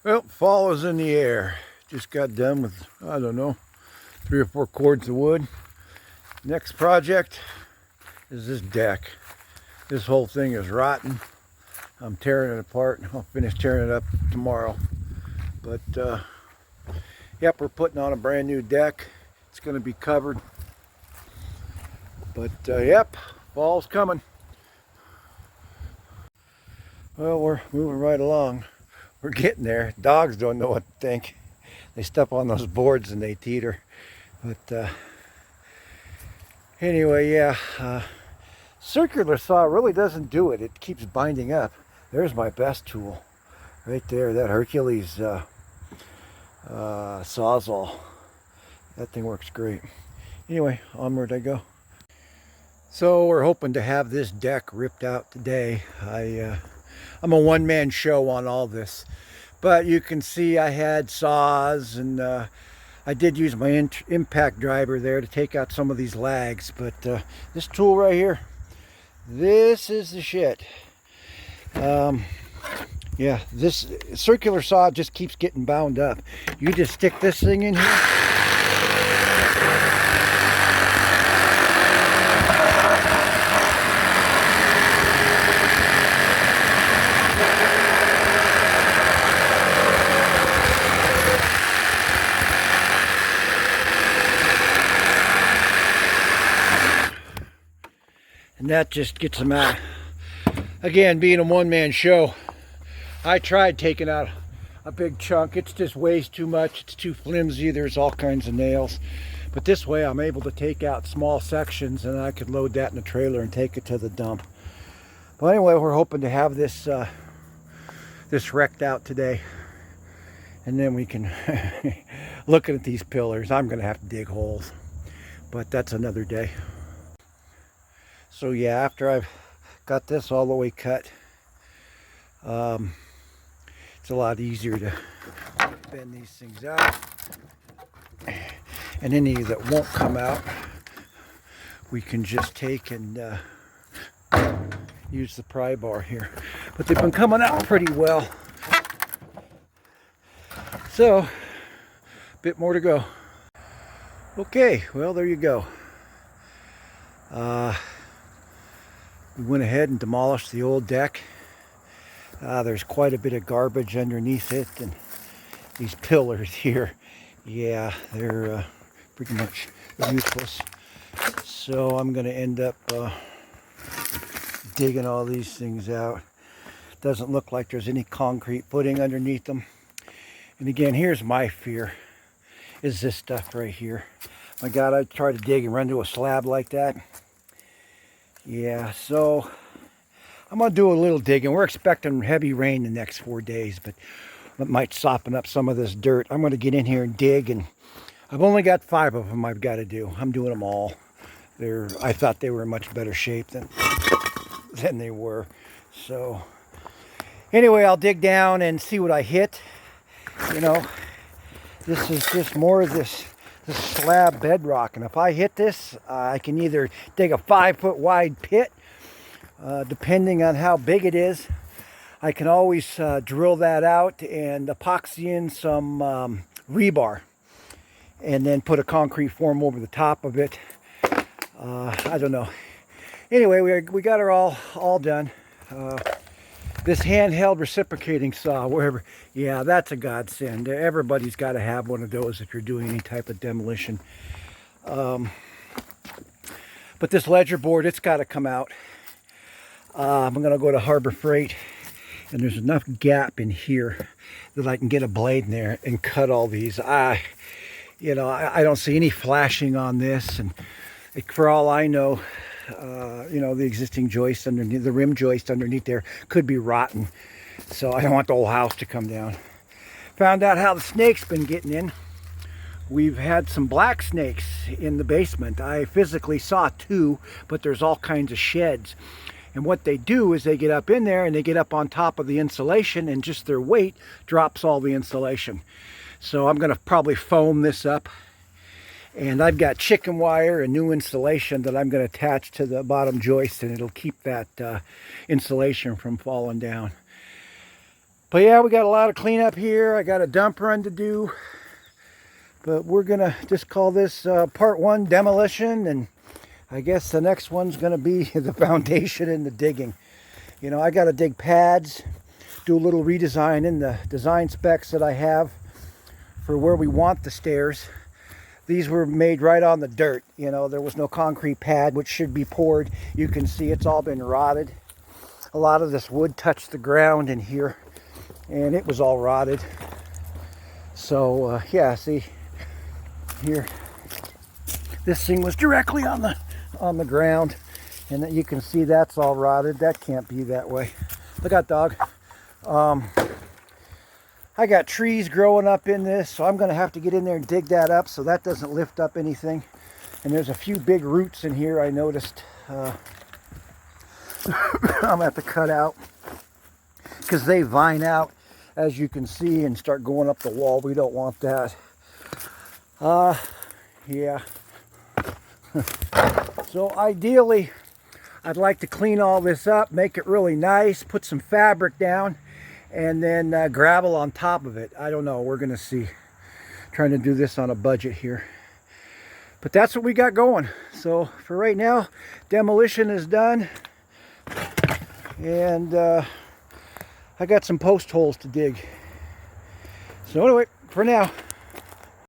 Well, fall is in the air. Just got done with, I don't know, 3 or 4 cords of wood. Next project is this deck. This whole thing is rotten. I'm tearing it apart. I'll finish tearing it up tomorrow. But, yep, we're putting on a brand new deck. It's going to be covered. But, yep, fall's coming. Well, we're moving right along. We're getting there. Dogs don't know what to think. They step on those boards and they teeter. But anyway, yeah, circular saw really doesn't do it. It keeps binding up. There's my best tool right there, that Hercules Sawzall. That thing works great. Anyway, onward I go. So we're hoping to have this deck ripped out today. I'm a one-man show on all this, but you can see I had saws, and I did use my impact driver there to take out some of these lags. But this tool right here, this is the shit. Yeah, this circular saw just keeps getting bound up. You just stick this thing in here. And that just gets them out. Again, being a one-man show, I tried taking out a big chunk. It just weighs too much. It's too flimsy. There's all kinds of nails. But this way I'm able to take out small sections, and I could load that in a trailer and take it to the dump. But anyway, we're hoping to have this this wrecked out today. And then we can look at these pillars. I'm going to have to dig holes. But that's another day. So yeah, after I've got this all the way cut, it's a lot easier to bend these things out. And any that won't come out, we can just take and use the pry bar here. But they've been coming out pretty well. So, a bit more to go. Okay, well, there you go. We went ahead and demolished the old deck. There's quite a bit of garbage underneath it, and these pillars here, yeah, they're pretty much useless. So I'm going to end up digging all these things out. Doesn't look like there's any concrete footing underneath them. And again, here's my fear, is this stuff right here. My God, I try to dig and run to a slab like that. Yeah, so I'm going to do a little digging. We're expecting heavy rain the next 4 days, but it might soften up some of this dirt. I'm going to get in here and dig, and I've only got 5 of them I've got to do. I'm doing them all. I thought they were in much better shape than they were. So anyway, I'll dig down and see what I hit. You know, this is just more of this slab bedrock, and if I hit this, I can either dig a 5-foot wide pit, depending on how big it is. I can always drill that out and epoxy in some rebar, and then put a concrete form over the top of it. I don't know. Anyway, we got her all done. This handheld reciprocating saw, wherever, yeah, that's a godsend. Everybody's got to have one of those if you're doing any type of demolition. But this ledger board, it's got to come out. I'm going to go to Harbor Freight, and there's enough gap in here that I can get a blade in there and cut all these. You know, I don't see any flashing on this, and for all I know, you know, the existing joist underneath, the rim joist underneath there could be rotten. So I don't want the whole house to come down. Found out how the snake's been getting in. We've had some black snakes in the basement. I physically saw 2, but there's all kinds of sheds. And what they do is they get up in there and they get up on top of the insulation, and just their weight drops all the insulation. So I'm going to probably foam this up. And I've got chicken wire and new insulation that I'm going to attach to the bottom joist, and it'll keep that insulation from falling down. But yeah, we got a lot of cleanup here. I got a dump run to do. But we're going to just call this part 1 demolition. And I guess the next one's going to be the foundation and the digging. You know, I got to dig pads, do a little redesign in the design specs that I have for where we want the stairs. These were made right on the dirt. You know, there was no concrete pad, which should be poured. You can see it's all been rotted. A lot of this wood touched the ground in here, and it was all rotted. So, yeah, see, here, this thing was directly on the ground, and that you can see that's all rotted. That can't be that way. Look out, dog. I got trees growing up in this, so I'm going to have to get in there and dig that up so that doesn't lift up anything. And there's a few big roots in here I noticed. I'm going to have to cut out because they vine out, as you can see, and start going up the wall. We don't want that. Yeah. So ideally, I'd like to clean all this up, make it really nice, put some fabric down, and then gravel on top of it. I don't know. We're going to see. Trying to do this on a budget here. But that's what we got going. So for right now, demolition is done. And I got some post holes to dig. So anyway, for now,